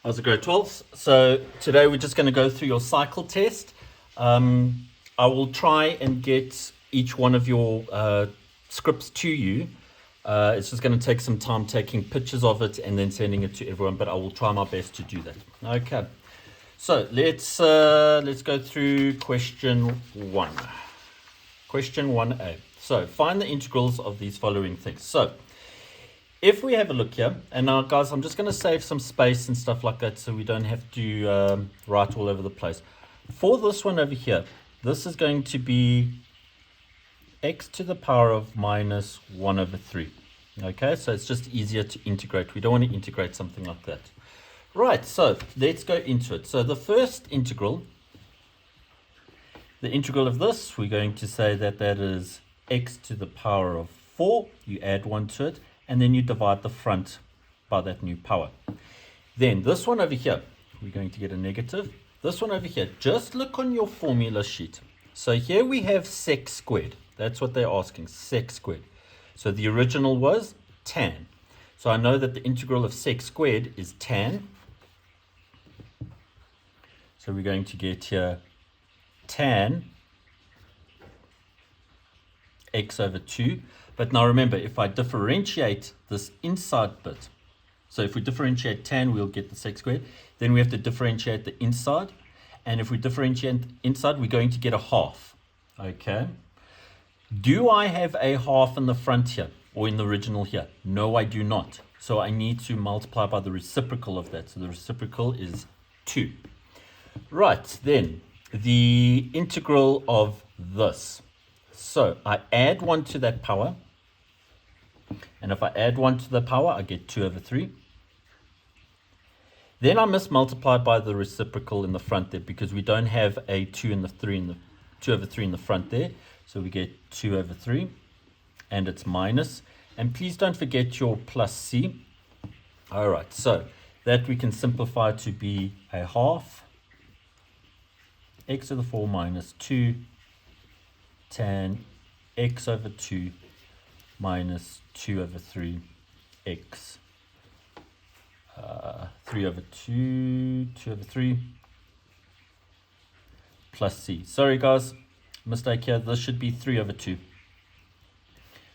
How's it go, 12s? So today we're just going to go through your cycle test. I will try and get each one of your scripts to you. It's just going to take some time taking pictures of it and then sending it to everyone, but I will try my best to do that. Okay, so let's go through question 1. Question 1a. So find the integrals of these following things. So if we have a look here, and now guys, I'm just going to save some space and stuff like that so we don't have to write all over the place. For this one over here, this is going to be x to the power of minus 1 over 3. Okay, so it's just easier to integrate. We don't want to integrate something like that. Right, so let's go into it. So the first integral, the integral of this, we're going to say that that is x to the power of 4. You add 1 to it, and then you divide the front by that new power. Then this one over here, we're going to get a negative. This one over here, just look on your formula sheet. So here we have sec squared. That's what they're asking, sec squared. So the original was tan. So I know that the integral of sec squared is tan. So we're going to get here tan x over 2. But now remember, if I differentiate this inside bit, so if we differentiate tan, we'll get the sec squared. Then we have to differentiate the inside. And if we differentiate inside, we're going to get a half. Okay. Do I have a half in the front here or in the original here? No, I do not. So I need to multiply by the reciprocal of that. So the reciprocal is 2. Right, then the integral of this. So I add 1 to that power. And if I add 1 to the power, I get 2 over 3. Then I must multiply by the reciprocal in the front there because we don't have a 2 and the 3 in the 2 over 3 in the front there. So we get 2 over 3 and it's minus. And please don't forget your plus c. All right, so that we can simplify to be a half x to the 4 minus 2 tan x over 2 minus 2 over 3 x 3 over 2 over 3 plus c. Sorry guys, mistake here. This should be 3 over 2.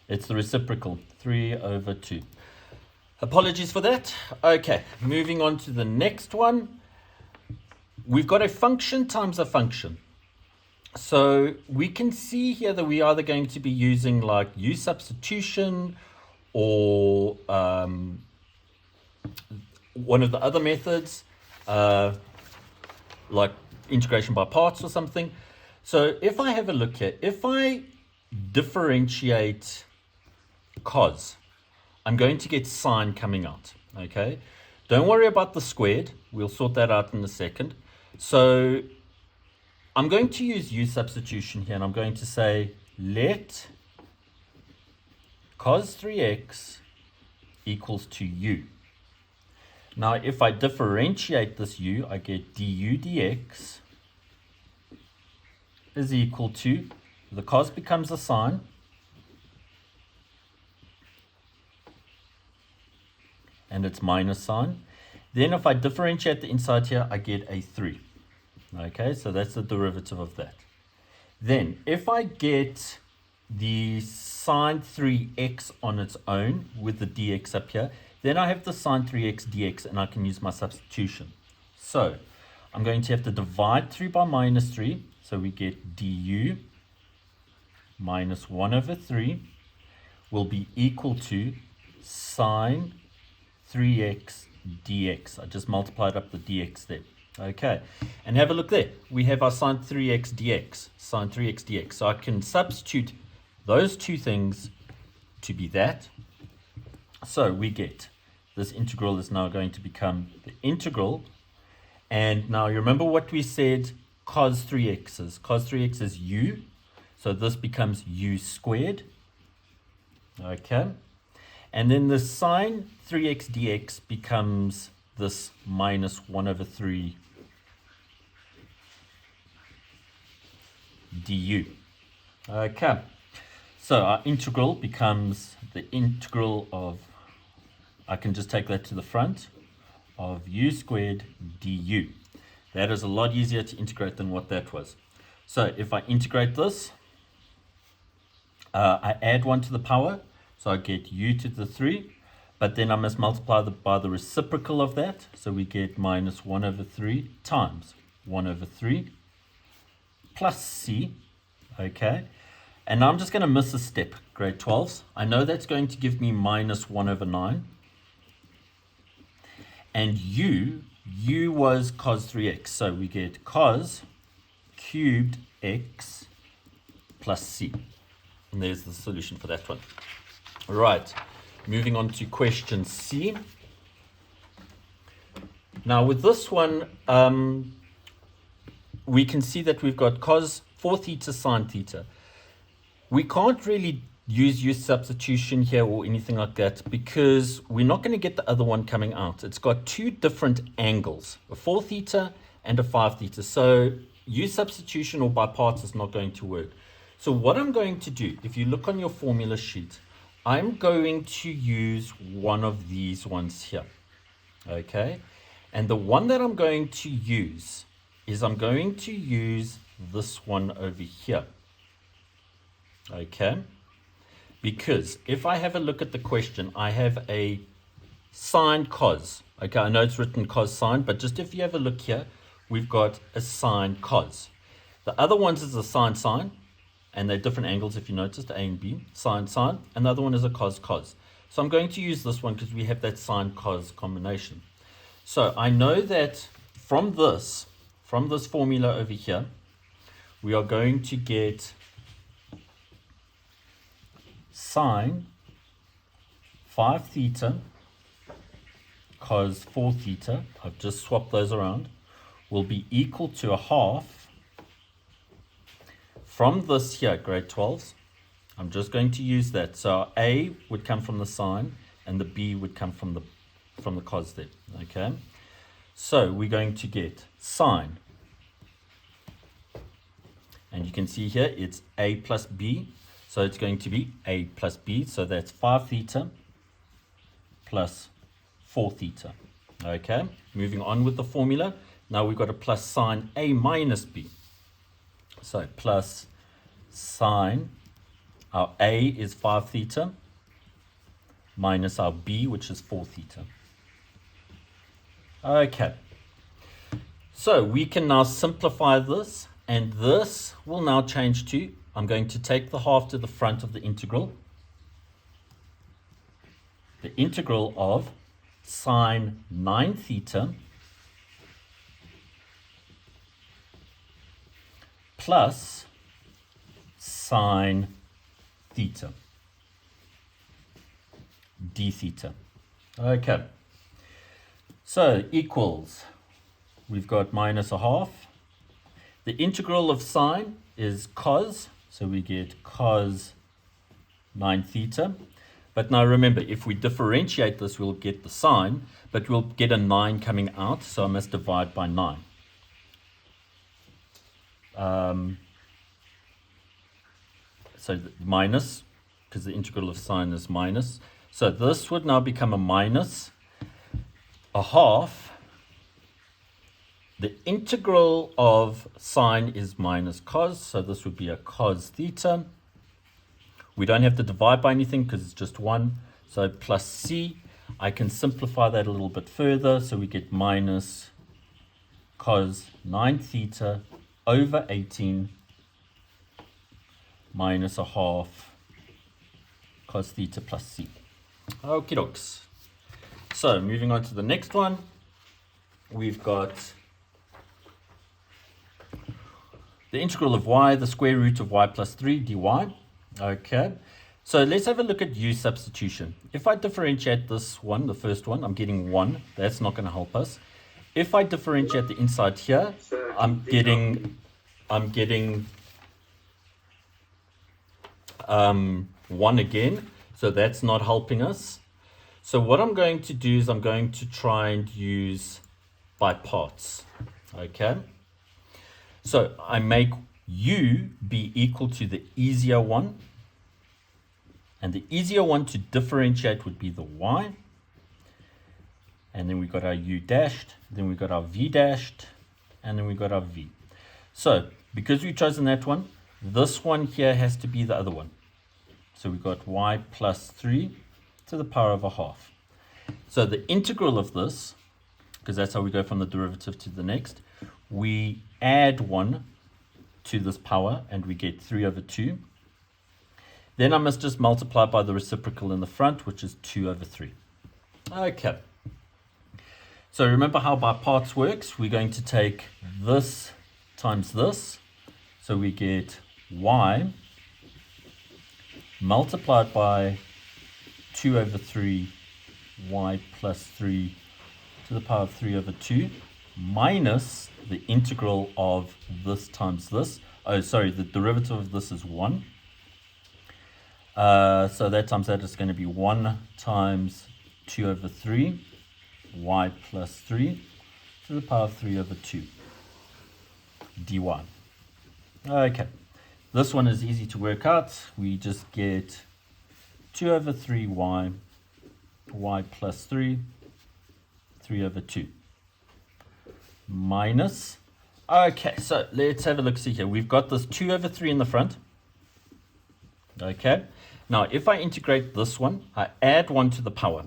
It's the reciprocal, 3 over 2. Apologies for that. Okay, moving on to the next one. We've got a function times a function. So we can see here that we're either going to be using like substitution or one of the other methods, like integration by parts or something. So if I have a look here, if I differentiate cos, I'm going to get sine coming out. Okay, don't worry about the squared. We'll sort that out in a second. So I'm going to use substitution here, and I'm going to say let cos 3x equals to u. Now, if I differentiate this u, I get du dx is equal to, the cos becomes a sine, and it's minus sine. Then if I differentiate the inside here, I get a 3. Okay, so that's the derivative of that. Then, if I get the sine 3x on its own with the dx up here, then I have the sine 3x dx and I can use my substitution. So, I'm going to have to divide 3 by minus 3. So we get du minus 1 over 3 will be equal to sine 3x dx. I just multiplied up the dx there. Okay, and have a look there. We have our sine 3x dx, sine 3x dx. So I can substitute those two things to be that. So we get this integral is now going to become the integral. And now you remember what we said cos 3x is. Cos 3x is u. So this becomes u squared. Okay. And then the sine 3x dx becomes this minus 1 over 3 du. Okay, so our integral becomes the integral of, I can just take that to the front, of u squared du. That is a lot easier to integrate than what that was. So if I integrate this, I add 1 to the power, so I get u to the 3, but then I must multiply by the reciprocal of that, so we get minus 1 over 3 times 1 over 3 plus c, okay? And now I'm just going to miss a step, grade 12s. I know that's going to give me minus 1 over 9. And u was cos 3x, so we get cos cubed x plus c. And there's the solution for that one. All right, moving on to question C. Now with this one, we can see that we've got cos 4 theta sine theta. We can't really use substitution here or anything like that because we're not going to get the other one coming out. It's got two different angles, a 4 theta and a 5 theta. So use substitution or by parts is not going to work. So what I'm going to do, if you look on your formula sheet, I'm going to use one of these ones here, okay? And the one that I'm going to use is I'm going to use this one over here, okay? Because if I have a look at the question, I have a sine cos, okay? I know it's written cos sine, but just if you have a look here, we've got a sine cos. The other ones is a sine sine, and they're different angles if you noticed, A and B, sine sine, and the other one is a cos cos. So I'm going to use this one because we have that sine cos combination. So I know that from this formula over here, we are going to get sine 5 theta cos 4 theta, I've just swapped those around, will be equal to a half from this here, grade 12s. I'm just going to use that. So A would come from the sine and the B would come from the cos there, okay? So we're going to get sine, and you can see here it's A plus B, so it's going to be A plus B, so that's 5 theta plus 4 theta, okay? Moving on with the formula, now we've got a plus sine A minus B. So plus sine, our A is 5 theta, minus our B, which is 4 theta. Okay, so we can now simplify this, and this will now change to, I'm going to take the half to the front of the integral of sine 9 theta plus sine theta d theta. Okay, so equals, we've got minus a half. The integral of sine is cos, so we get cos 9 theta. But now remember, if we differentiate this, we'll get the sine, but we'll get a 9 coming out, so I must divide by 9. So minus, because the integral of sine is minus. So this would now become a minus a half. The integral of sine is minus cos, so this would be a cos theta. We don't have to divide by anything because it's just 1. So plus c, I can simplify that a little bit further. So we get minus cos 9 theta over 18 minus a half cos theta plus c. Okie dokes. So moving on to the next one, we've got the integral of y, the square root of y plus 3 dy. Okay, so let's have a look at u substitution. If I differentiate this one, the first one, I'm getting 1. That's not going to help us. If I differentiate the inside here, I'm getting 1 again, so that's not helping us. So what I'm going to do is I'm going to try and use by parts, okay? So I make u be equal to the easier one, and the easier one to differentiate would be the y. and then we got our u dashed, then we got our v dashed, and then we got our v. So because we've chosen that one, this one here has to be the other one. So we got y plus 3 to the power of a half. So the integral of this, because that's how we go from the derivative to the next, we add 1 to this power and we get 3 over 2. Then I must just multiply by the reciprocal in the front, which is 2 over 3. Okay. So remember how by parts works. We're going to take this times this. So we get y multiplied by 2 over 3 y plus 3 to the power of 3 over 2 minus the integral of this times this. Oh, sorry, the derivative of this is 1. So that times that is going to be 1 times 2 over 3 y plus 3 to the power of 3 over 2 dy. Okay, this one is easy to work out. We just get 2 over 3 y plus 3 over 2 minus, okay, so let's have a look, see here. We've got this 2 over 3 in the front. Okay, now if I integrate this one, I add 1 to the power.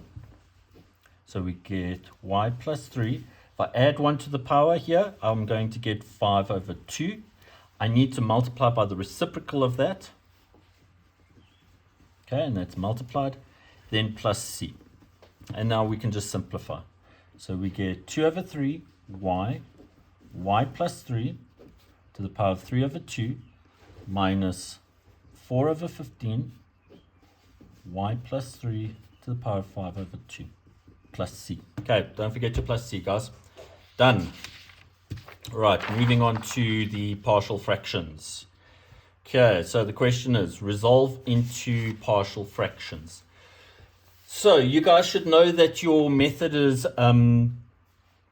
So we get y plus 3. If I add 1 to the power here, I'm going to get 5 over 2. I need to multiply by the reciprocal of that. Okay, and that's multiplied. Then plus c. And now we can just simplify. So we get 2 over 3 y plus 3 to the power of 3 over 2 minus 4 over 15 y plus 3 to the power of 5 over 2 plus c. Okay, don't forget your plus c, guys. Done. Right, moving on to the partial fractions. Okay, so the question is resolve into partial fractions. So you guys should know that your method is,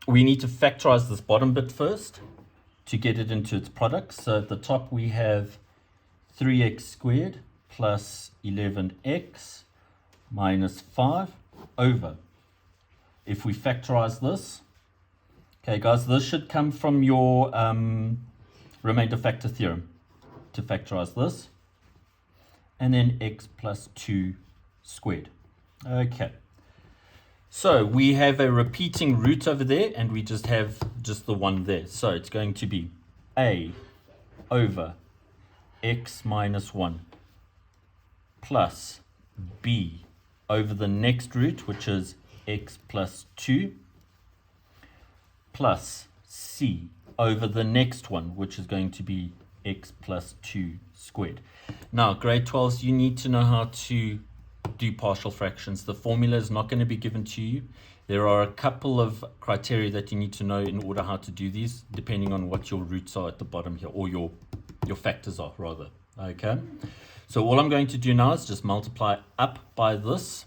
we need to factorize this bottom bit first to get it into its product. So at the top we have 3x squared plus 11x minus 5 over. If we factorize this, okay guys, this should come from your remainder factor theorem to factorize this. And then x plus 2 squared. Okay. So we have a repeating root over there and we just have just the one there. So it's going to be a over x minus 1 plus b over the next root, which is x plus 2, plus c over the next one, which is going to be x plus 2 squared. Now, grade 12s, you need to know how to do partial fractions. The formula is not going to be given to you. There are a couple of criteria that you need to know in order how to do these, depending on what your roots are at the bottom here, or your factors are, rather. Okay, so all I'm going to do now is just multiply up by this,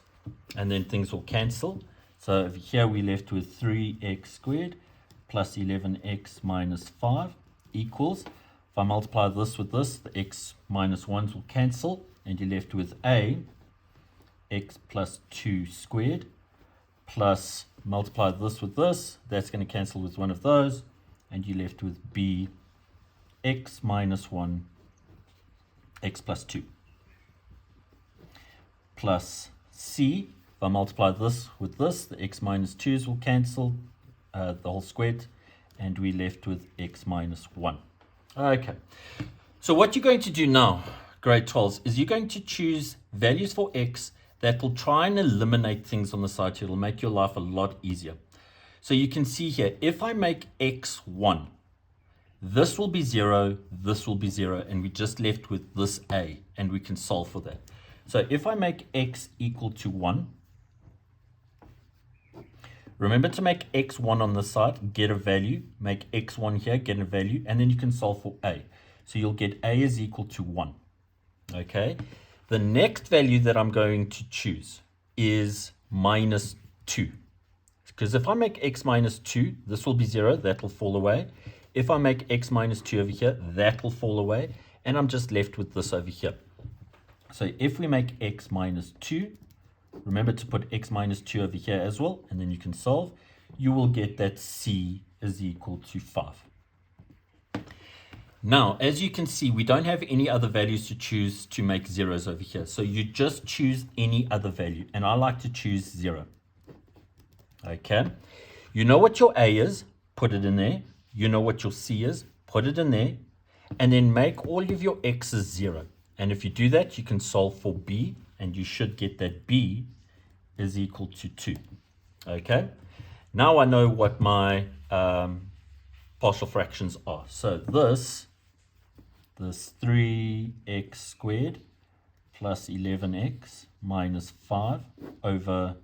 and then things will cancel. So over here we're left with 3x squared plus 11x minus 5 equals, if I multiply this with this, the x minus 1s will cancel, and you're left with a x plus 2 squared plus multiply this with this, that's going to cancel with one of those, and you're left with b x minus 1 x plus 2 plus c. If I multiply this with this, the x minus 2's will cancel, the whole squared, and we're left with x minus 1. Okay, so what you're going to do now, grade 12s, is you're going to choose values for x that will try and eliminate things on the side here. It'll make your life a lot easier. So you can see here, if I make x 1, this will be 0, this will be 0, and we're just left with this a, and we can solve for that. So if I make x equal to 1, remember to make x1 on this side, get a value, make x1 here, get a value, and then you can solve for a. So you'll get a is equal to 1. Okay, the next value that I'm going to choose is minus 2. Because if I make x minus 2, this will be 0, that will fall away. If I make x minus 2 over here, that will fall away, and I'm just left with this over here. So if we make x minus 2, remember to put x minus 2 over here as well, and then you can solve. You will get that c is equal to 5. Now, as you can see, we don't have any other values to choose to make zeros over here. So you just choose any other value, and I like to choose 0. Okay. You know what your a is, put it in there. You know what your c is, put it in there, and then make all of your x's 0. And if you do that, you can solve for b, and you should get that b is equal to 2. Okay. Now I know what my partial fractions are. So this 3x squared plus 11x minus 5 over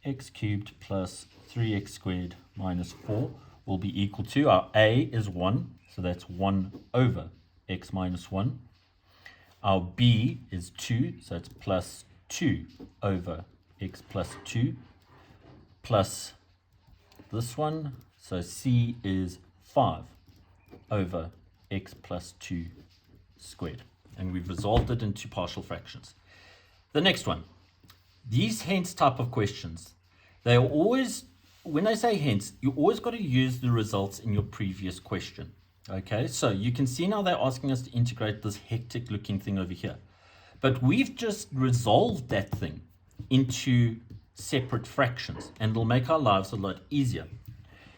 x cubed plus 3x squared minus 4 will be equal to, our a is 1, so that's 1 over x minus 1. Our b is 2, so it's plus 2 over x plus 2 plus this one, so c is 5 over x plus 2 squared. And we've resolved it into partial fractions. The next one, these hence type of questions, they are always, when I say hence, you always got to use the results in your previous question. Okay, so you can see now they're asking us to integrate this hectic looking thing over here. But we've just resolved that thing into separate fractions, and it'll make our lives a lot easier.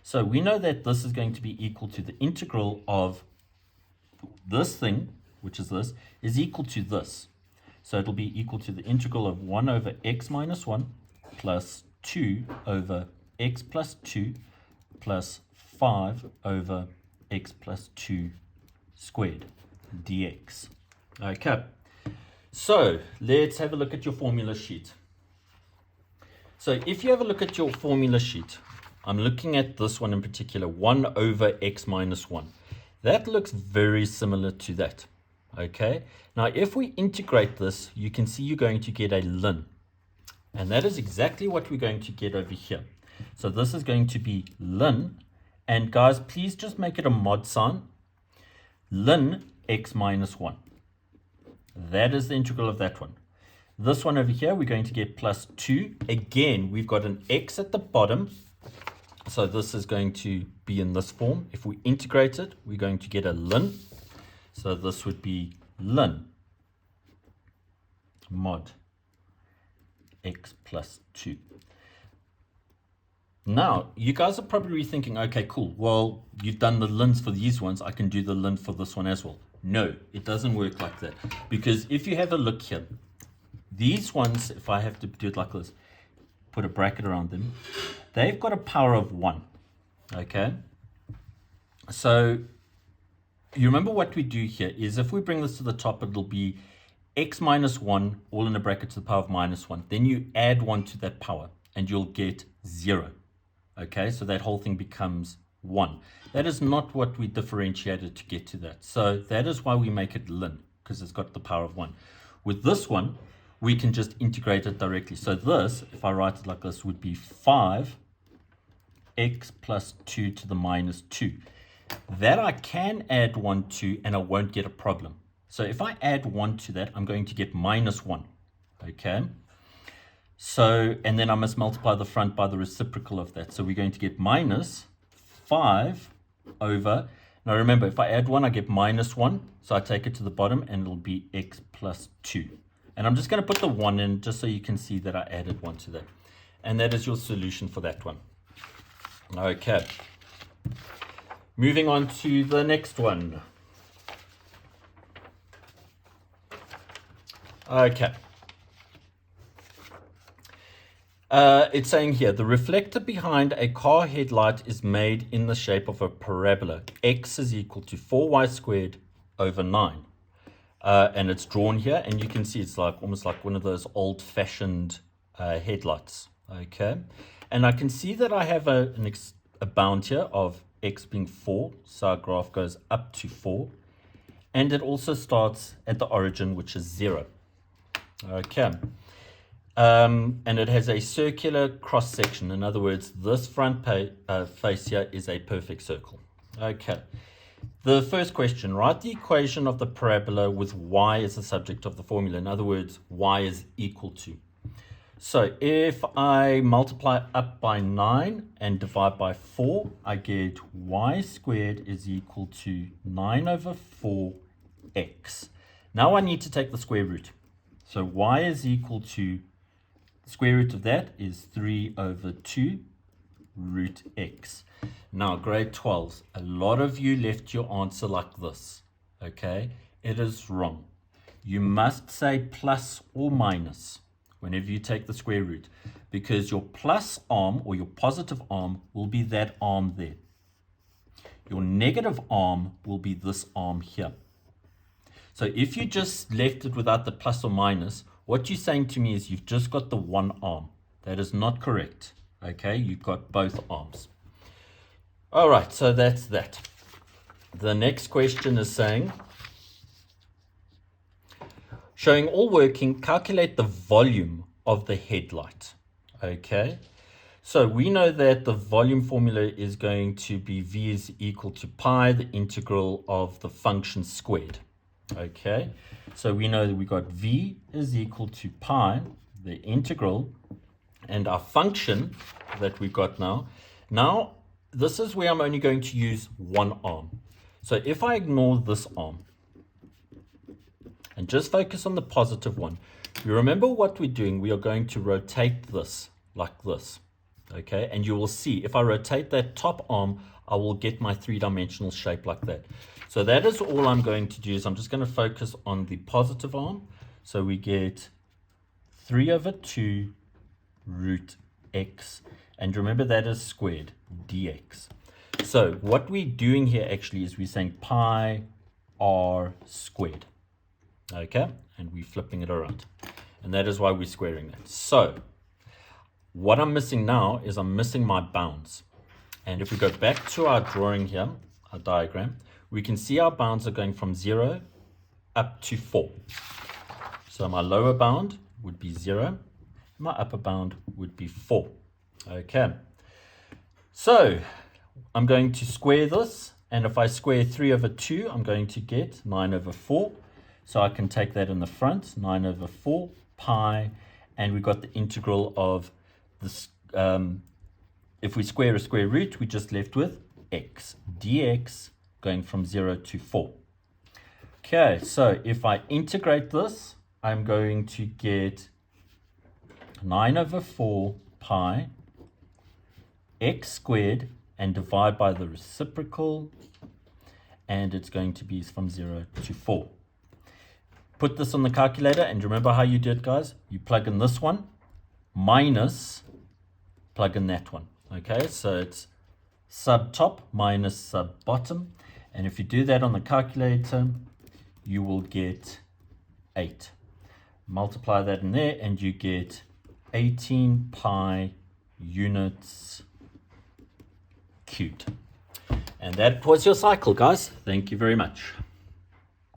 So we know that this is going to be equal to the integral of this thing, which is this, is equal to this. So it'll be equal to the integral of 1 over x minus 1 plus 2 over x plus 2 plus 5 over x plus 2 squared dx. Okay, so let's have a look at your formula sheet. So if you have a look at your formula sheet, I'm looking at this one in particular, 1 over x minus 1. That looks very similar to that. Okay, now if we integrate this, you can see you're going to get a ln. And that is exactly what we're going to get over here. So this is going to be ln. And guys, please just make it a mod sign. Ln x minus 1. That is the integral of that one. This one over here, we're going to get plus 2. Again, we've got an x at the bottom. So this is going to be in this form. If we integrate it, we're going to get a ln. So this would be ln mod x plus 2. Now, you guys are probably thinking, okay, cool. Well, you've done the lns for these ones. I can do the ln for this one as well. No, it doesn't work like that. Because if you have a look here, these ones, if I have to do it like this, put a bracket around them, they've got a power of 1. Okay? So, you remember what we do here is if we bring this to the top, it'll be x minus 1, all in a bracket to the power of minus 1. Then you add 1 to that power, and you'll get 0. Okay? So that whole thing becomes 1. That is not what we differentiated to get to that. So that is why we make it ln, because it's got the power of 1. With this one, we can just integrate it directly. So this, if I write it like this, would be 5x plus 2 to the minus 2. That I can add 1 to, and I won't get a problem. So if I add 1 to that, I'm going to get minus 1. Okay? So, and then I must multiply the front by the reciprocal of that. So we're going to get minus 5 over, now remember, if I add 1, I get minus 1. So I take it to the bottom, and it'll be x plus 2. And I'm just going to put the 1 in just so you can see that I added 1 to that. And that is your solution for that one. Okay. Moving on to the next one. Okay. It's saying here, the reflector behind a car headlight is made in the shape of a parabola. X is equal to 4y squared over 9. And it's drawn here, and you can see it's like almost like one of those old-fashioned headlights. Okay, and I can see that I have a bound here of x being 4, so our graph goes up to 4, and it also starts at the origin, which is 0. Okay, and it has a circular cross section. In other words, this front face here is a perfect circle. Okay. The first question, write the equation of the parabola with y as the subject of the formula. In other words, y is equal to. So if I multiply up by 9 and divide by 4, I get y squared is equal to 9 over 4x. Now I need to take the square root. So y is equal to, the square root of that is 3 over 2 root x. Now grade 12s, a lot of you left your answer like this. Okay, it is wrong. You must say plus or minus whenever you take the square root, because your plus arm or your positive arm will be that arm there. Your negative arm will be this arm here. So if you just left it without the plus or minus, what you're saying to me is you've just got the one arm. That is not correct. Okay, you've got both arms. All right, so that's that. The next question is saying, showing all working, calculate the volume of the headlight. Okay, so we know that the volume formula is going to be V is equal to pi, the integral of the function squared. Okay, so we know that we got V is equal to pi, the integral, and our function that we've got now. Now, this is where I'm only going to use one arm. So if I ignore this arm and just focus on the positive one, you remember what we're doing. We are going to rotate this like this. Okay, and you will see if I rotate that top arm, I will get my three-dimensional shape like that. So that is all I'm going to do. Is I'm just going to focus on the positive arm. So we get 3 over 2 root x. And remember that is squared, dx. So what we're doing here actually is we're saying pi r squared. Okay, and we're flipping it around. And that is why we're squaring that. So what I'm missing now is I'm missing my bounds. And if we go back to our drawing here, our diagram, we can see our bounds are going from 0 up to 4. So my lower bound would be 0. My upper bound would be 4. Okay. So I'm going to square this. And if I square 3 over 2, I'm going to get 9 over 4. So I can take that in the front, 9 over 4 pi. And we've got the integral of this. If we square a square root, we're just left with x dx going from 0 to 4. Okay, so if I integrate this, I'm going to get 9 over 4 pi x squared and divide by the reciprocal, and it's going to be from 0 to 4. Put this on the calculator, and remember how you did it, guys. You plug in this one minus plug in that one. Okay, so it's sub top minus sub bottom. And if you do that on the calculator, you will get 8. Multiply that in there and you get 18 pi units cubed. And that was your cycle, guys. Thank you very much.